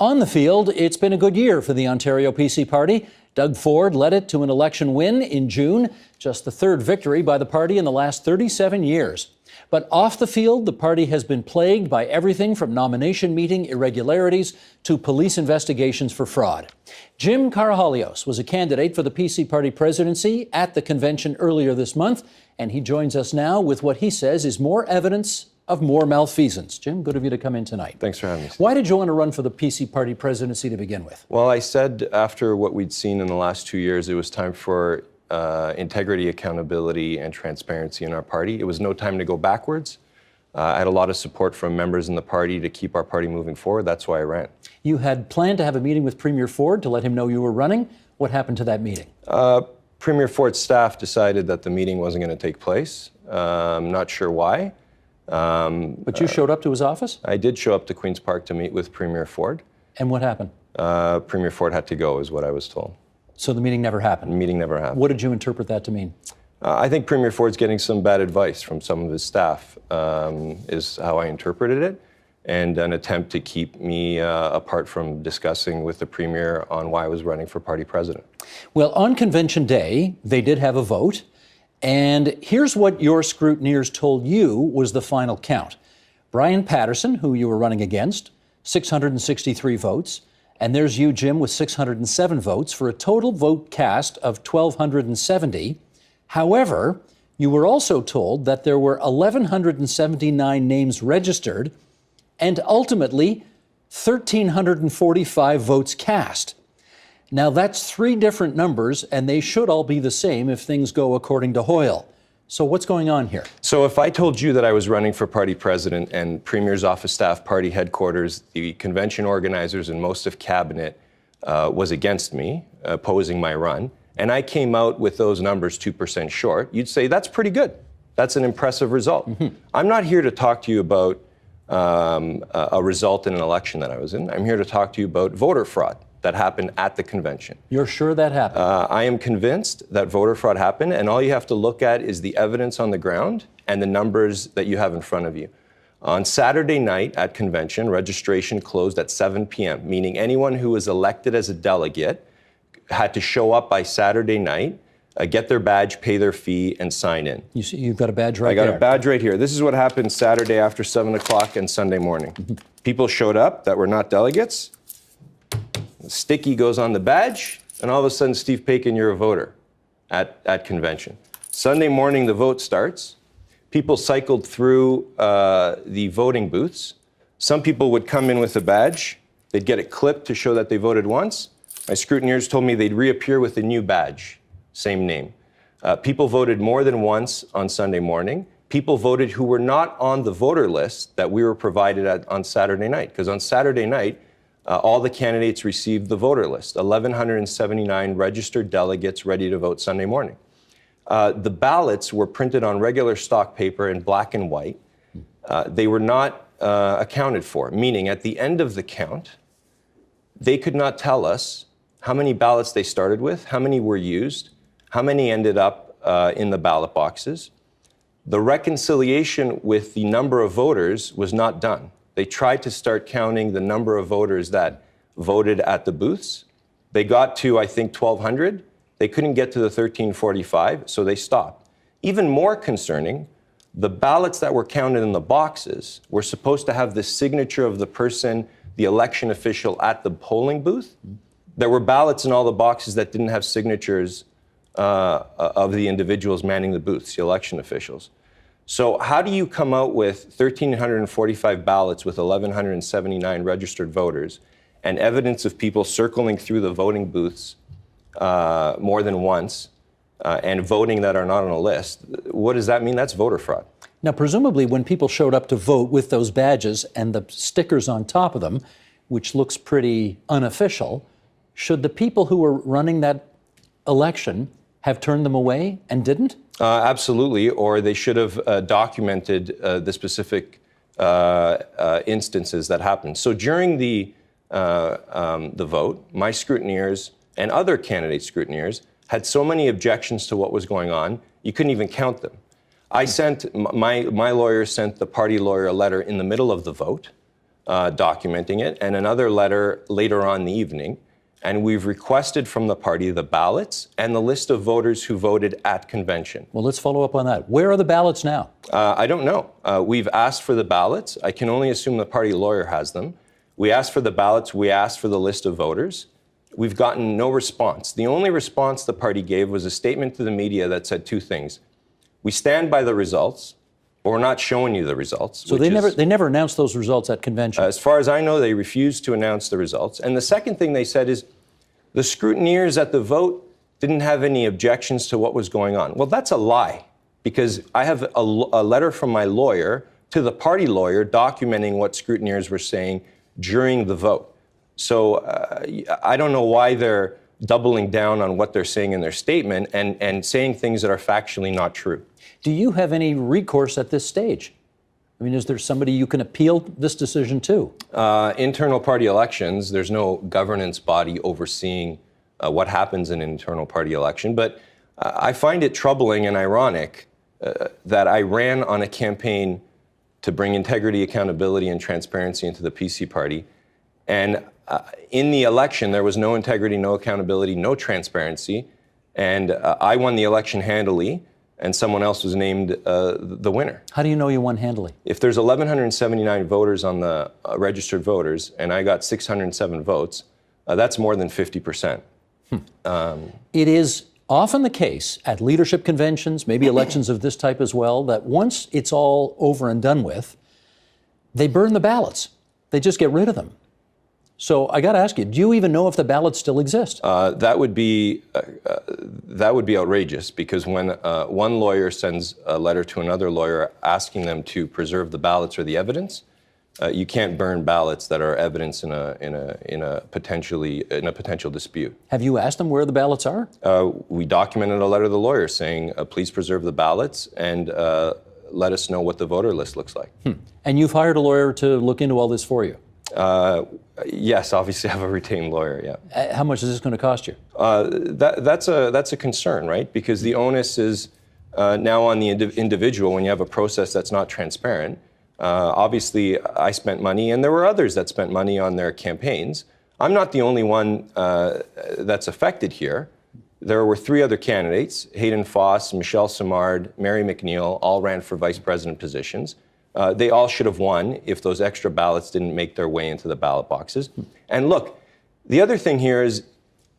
On the field, it's been a good year for the Ontario PC Party. Doug Ford led it to an election win in June, just the third victory by the party in the last 37 years. But off the field, the party has been plagued by everything from nomination meeting irregularities to police investigations for fraud. Jim Karahalios was a candidate for the PC Party presidency at the convention earlier this month, and he joins us now with what he says is more evidence of more malfeasance. Jim, good of you to come in tonight. Thanks for having me. Why did you want to run for the PC Party presidency to begin with? Well, I said after what we'd seen in the last 2 years, it was time for integrity, accountability, and transparency in our party. It was no time to go backwards. I had a lot of support from members in the party to keep our party moving forward. That's why I ran. You had planned to have a meeting with Premier Ford to let him know you were running. What happened to that meeting? Premier Ford's staff decided that the meeting wasn't going to take place. I'm not sure why. But you showed up to his office? I did show up to Queen's Park to meet with Premier Ford. And what happened? Premier Ford had to go, is what I was told. So the meeting never happened? The meeting never happened. What did you interpret that to mean? I think Premier Ford's getting some bad advice from some of his staff, is how I interpreted it, and an attempt to keep me apart from discussing with the Premier on why I was running for party president. Well, on convention day, they did have a vote. And here's what your scrutineers told you was the final count. Brian Patterson, who you were running against, 663 votes. And there's you, Jim, with 607 votes for a total vote cast of 1,270. However, you were also told that there were 1,179 names registered and ultimately 1,345 votes cast. Now, that's three different numbers, and they should all be the same if things go according to Hoyle. So what's going on here? So if I told you that I was running for party president and Premier's office staff, party headquarters, the convention organizers, and most of cabinet was against me, opposing my run, and I came out with those numbers 2% short, you'd say, that's pretty good. That's an impressive result. Mm-hmm. I'm not here to talk to you about a result in an election that I was in. I'm here to talk to you about voter fraud that happened at the convention. You're sure that happened? I am convinced that voter fraud happened, and all you have to look at is the evidence on the ground and the numbers that you have in front of you. On Saturday night at convention, registration closed at 7 p.m., meaning anyone who was elected as a delegate had to show up by Saturday night, get their badge, pay their fee, and sign in. You see, you've got a badge right there. I got a badge right here. This is what happened Saturday after 7 o'clock and Sunday morning. People showed up that were not delegates. The sticky goes on the badge, and all of a sudden, Steve Paikin, you're a voter at convention. Sunday morning, the vote starts. People cycled through the voting booths. Some people would come in with a badge. They'd get it clipped to show that they voted once. My scrutineers told me they'd reappear with a new badge, same name. People voted more than once on Sunday morning. People voted who were not on the voter list that we were provided on Saturday night, because on Saturday night, all the candidates received the voter list, 1,179 registered delegates ready to vote Sunday morning. The ballots were printed on regular stock paper in black and white. They were not accounted for, meaning at the end of the count, they could not tell us how many ballots they started with, how many were used, how many ended up in the ballot boxes. The reconciliation with the number of voters was not done. They tried to start counting the number of voters that voted at the booths. They got to, I think, 1,200. They couldn't get to the 1,345, so they stopped. Even more concerning, the ballots that were counted in the boxes were supposed to have the signature of the person, the election official at the polling booth. There were ballots in all the boxes that didn't have signatures of the individuals manning the booths, the election officials. So how do you come out with 1,345 ballots with 1,179 registered voters and evidence of people circling through the voting booths more than once and voting that are not on a list? What does that mean? That's voter fraud. Now, presumably when people showed up to vote with those badges and the stickers on top of them, which looks pretty unofficial, should the people who were running that election have turned them away and didn't? Absolutely, or they should have documented the specific instances that happened. So during the vote, my scrutineers and other candidate scrutineers had so many objections to what was going on, you couldn't even count them. I sent, my lawyer sent the party lawyer a letter in the middle of the vote documenting it, and another letter later on in the evening. And we've requested from the party the ballots and the list of voters who voted at convention. Well, let's follow up on that. Where are the ballots now? I don't know. We've asked for the ballots. I can only assume the party lawyer has them. We asked for the ballots. We asked for the list of voters. We've gotten no response. The only response the party gave was a statement to the media that said two things. We stand by the results, but we're not showing you the results. So they never announced those results at convention? As far as I know, they refused to announce the results. And the second thing they said is the scrutineers at the vote didn't have any objections to what was going on. Well, that's a lie, because I have a letter from my lawyer to the party lawyer documenting what scrutineers were saying during the vote. So I don't know why they're doubling down on what they're saying in their statement and saying things that are factually not true. Do you have any recourse at this stage? I mean, is there somebody you can appeal this decision to? Internal party elections, there's no governance body overseeing what happens in an internal party election. But I find it troubling and ironic that I ran on a campaign to bring integrity, accountability, and transparency into the PC party. And in the election, there was no integrity, no accountability, no transparency. And I won the election handily, and someone else was named the winner. How do you know you won handily? If there's 1,179 voters on the registered voters, and I got 607 votes, that's more than 50%. It is often the case at leadership conventions, maybe elections of this type as well, that once it's all over and done with, they burn the ballots. They just get rid of them. So I got to ask you, do you even know if the ballots still exist? That would be outrageous, because when one lawyer sends a letter to another lawyer asking them to preserve the ballots or the evidence, you can't burn ballots that are evidence in a potential dispute. Have you asked them where the ballots are? We documented a letter to the lawyer saying, please preserve the ballots and let us know what the voter list looks like. And you've hired a lawyer to look into all this for you? Yes, obviously I have a retained lawyer, yeah. How much is this going to cost you? That's a concern, right? Because the onus is now on the individual when you have a process that's not transparent. Obviously, I spent money, and there were others that spent money on their campaigns. I'm not the only one that's affected here. There were three other candidates, Hayden Foss, Michelle Simard, Mary McNeil, all ran for vice president positions. They all should have won if those extra ballots didn't make their way into the ballot boxes. And look, the other thing here is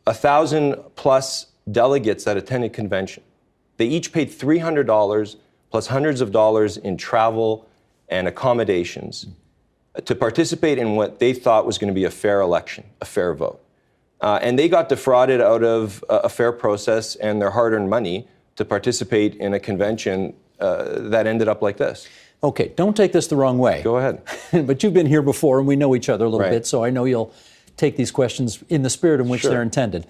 1,000+ delegates that attended convention. They each paid $300 plus hundreds of dollars in travel and accommodations to participate in what they thought was going to be a fair election, a fair vote. And they got defrauded out of a fair process and their hard-earned money to participate in a convention that ended up like this. Okay, don't take this the wrong way. Go ahead. But you've been here before, and we know each other a little Right. bit, so I know you'll take these questions in the spirit in which they're intended.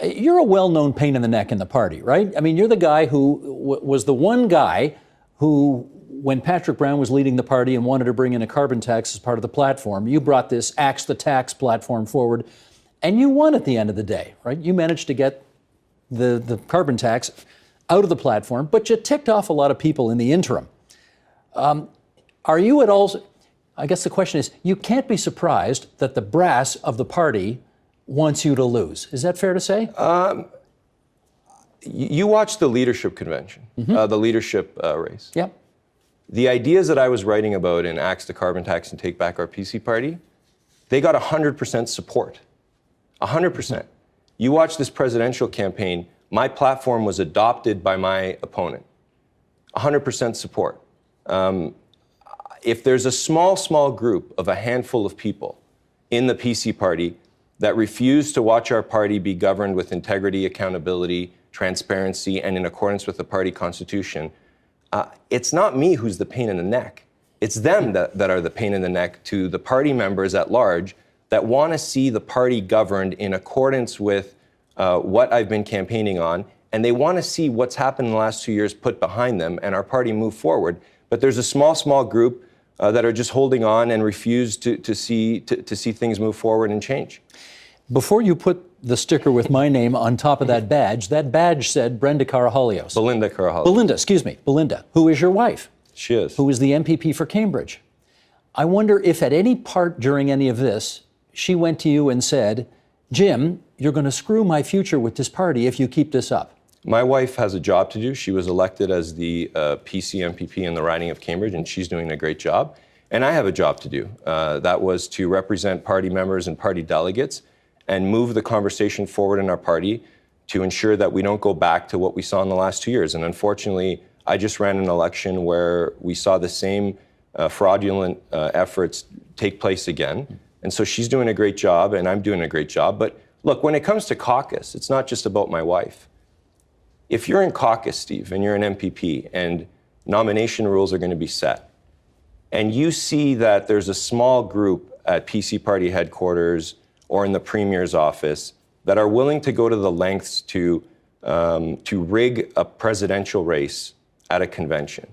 You're a well-known pain in the neck in the party, right? I mean, you're the guy who was the one guy who, when Patrick Brown was leading the party and wanted to bring in a carbon tax as part of the platform, you brought this Axe the Tax platform forward, and you won at the end of the day, right? You managed to get the carbon tax out of the platform, but you ticked off a lot of people in the interim. Are you at all, I guess the question is, you can't be surprised that the brass of the party wants you to lose. Is that fair to say? You watched the leadership convention, the leadership race. Yep. The ideas that I was writing about in Axe the Carbon Tax and Take Back Our PC Party, they got 100% support. 100%. You watch this presidential campaign, my platform was adopted by my opponent. 100% support. If there's a small group of a handful of people in the PC party that refuse to watch our party be governed with integrity, accountability, transparency, and in accordance with the party constitution, it's not me who's the pain in the neck. It's them that are the pain in the neck to the party members at large that want to see the party governed in accordance with what I've been campaigning on, and they want to see what's happened in the last 2 years put behind them and our party move forward. But there's a small group that are just holding on and refuse to see things move forward and change. Before you put the sticker with my name on top of that badge said Brenda Karahalios. Belinda Karahalios. Belinda, excuse me, Belinda, who is your wife. She is. Who is the MPP for Cambridge. I wonder if at any part during any of this, she went to you and said, Jim, you're going to screw my future with this party if you keep this up. My wife has a job to do. She was elected as the PC MPP in the riding of Cambridge, and she's doing a great job. And I have a job to do. That was to represent party members and party delegates and move the conversation forward in our party to ensure that we don't go back to what we saw in the last 2 years. And unfortunately, I just ran an election where we saw the same fraudulent efforts take place again. And so she's doing a great job, and I'm doing a great job. But look, when it comes to caucus, it's not just about my wife. If you're in caucus, Steve, and you're an MPP, and nomination rules are going to be set, and you see that there's a small group at PC party headquarters or in the Premier's office that are willing to go to the lengths to rig a presidential race at a convention,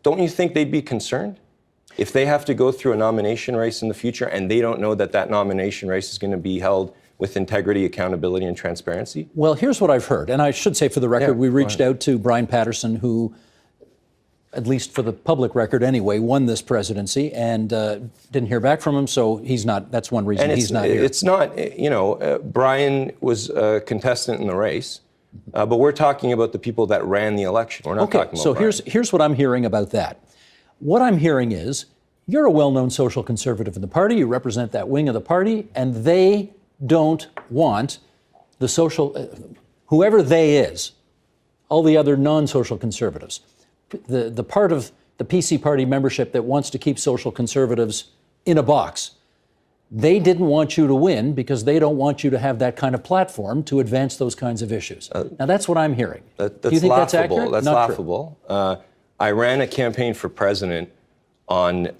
don't you think they'd be concerned? If they have to go through a nomination race in the future and they don't know that that nomination race is going to be held with integrity, accountability, and transparency? Well, here's what I've heard. And I should say for the record, we reached out to Brian Patterson, who, at least for the public record anyway, won this presidency, and didn't hear back from him, so he's not, that's one reason he's not here. It's not, Brian was a contestant in the race, but we're talking about the people that ran the election. We're not talking about so Brian. here's what I'm hearing about that. What I'm hearing is, you're a well-known social conservative in the party, you represent that wing of the party, and they don't want the social, whoever they is, all the other non-social conservatives, the part of the PC party membership that wants to keep social conservatives in a box, they didn't want you to win because they don't want you to have that kind of platform to advance those kinds of issues. Now, that's what I'm hearing. Do you think laughable. that's accurate? That's Not laughable. I ran a campaign for president on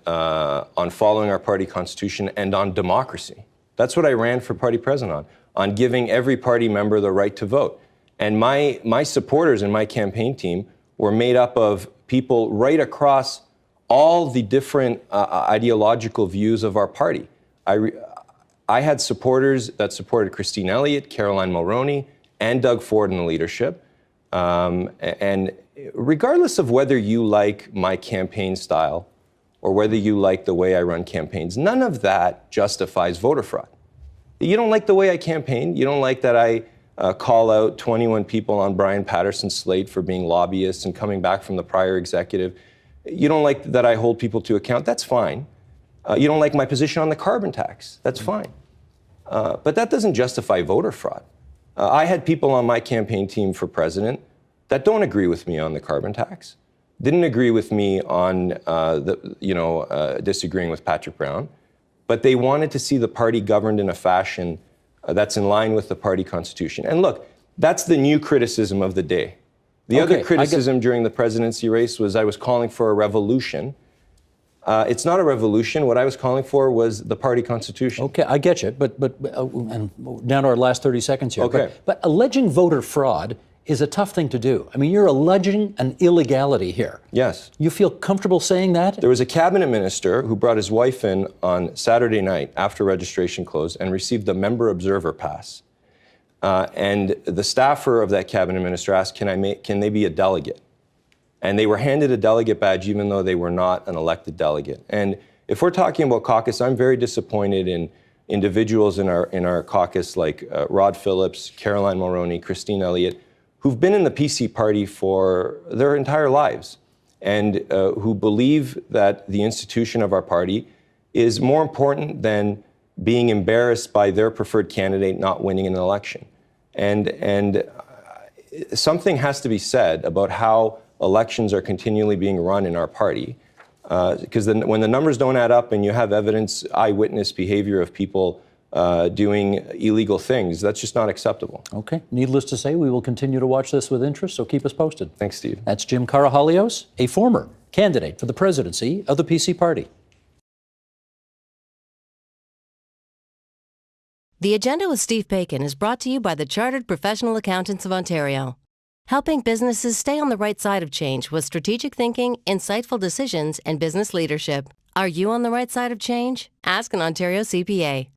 following our party constitution and on democracy. That's what I ran for party president on giving every party member the right to vote. And my supporters and my campaign team were made up of people right across all the different ideological views of our party. I had supporters that supported Christine Elliott, Caroline Mulroney, and Doug Ford in the leadership. And regardless of whether you like my campaign style or whether you like the way I run campaigns, none of that justifies voter fraud. You don't like the way I campaign. You don't like that I call out 21 people on Brian Patterson's slate for being lobbyists and coming back from the prior executive. You don't like that I hold people to account. That's fine. You don't like my position on the carbon tax. That's fine. But that doesn't justify voter fraud. I had people on my campaign team for president that don't agree with me on the carbon tax, didn't agree with me on disagreeing with Patrick Brown, but they wanted to see the party governed in a fashion that's in line with the party constitution. And look, that's the new criticism of the day. The other criticism during the presidency race was I was calling for a revolution. It's not a revolution. What I was calling for was the party constitution. Okay, I get you, but and down to our last 30 seconds here. Okay. But alleging voter fraud is a tough thing to do. I mean, you're alleging an illegality here. Yes. You feel comfortable saying that? There was a cabinet minister who brought his wife in on Saturday night after registration closed and received a member observer pass. And the staffer of that cabinet minister asked, can they be a delegate? And they were handed a delegate badge even though they were not an elected delegate. And if we're talking about caucus, I'm very disappointed in individuals in our caucus like Rod Phillips, Caroline Mulroney, Christine Elliott, who've been in the PC party for their entire lives and who believe that the institution of our party is more important than being embarrassed by their preferred candidate not winning an election. And something has to be said about how elections are continually being run in our party. Because when the numbers don't add up and you have evidence, eyewitness behavior of people doing illegal things, that's just not acceptable. Okay. Needless to say, we will continue to watch this with interest, so keep us posted. Thanks, Steve. That's Jim Karahalios, a former candidate for the presidency of the PC party. The Agenda with Steve Paikin is brought to you by the Chartered Professional Accountants of Ontario, helping businesses stay on the right side of change with strategic thinking, insightful decisions, and business leadership. Are you on the right side of change? Ask an Ontario CPA.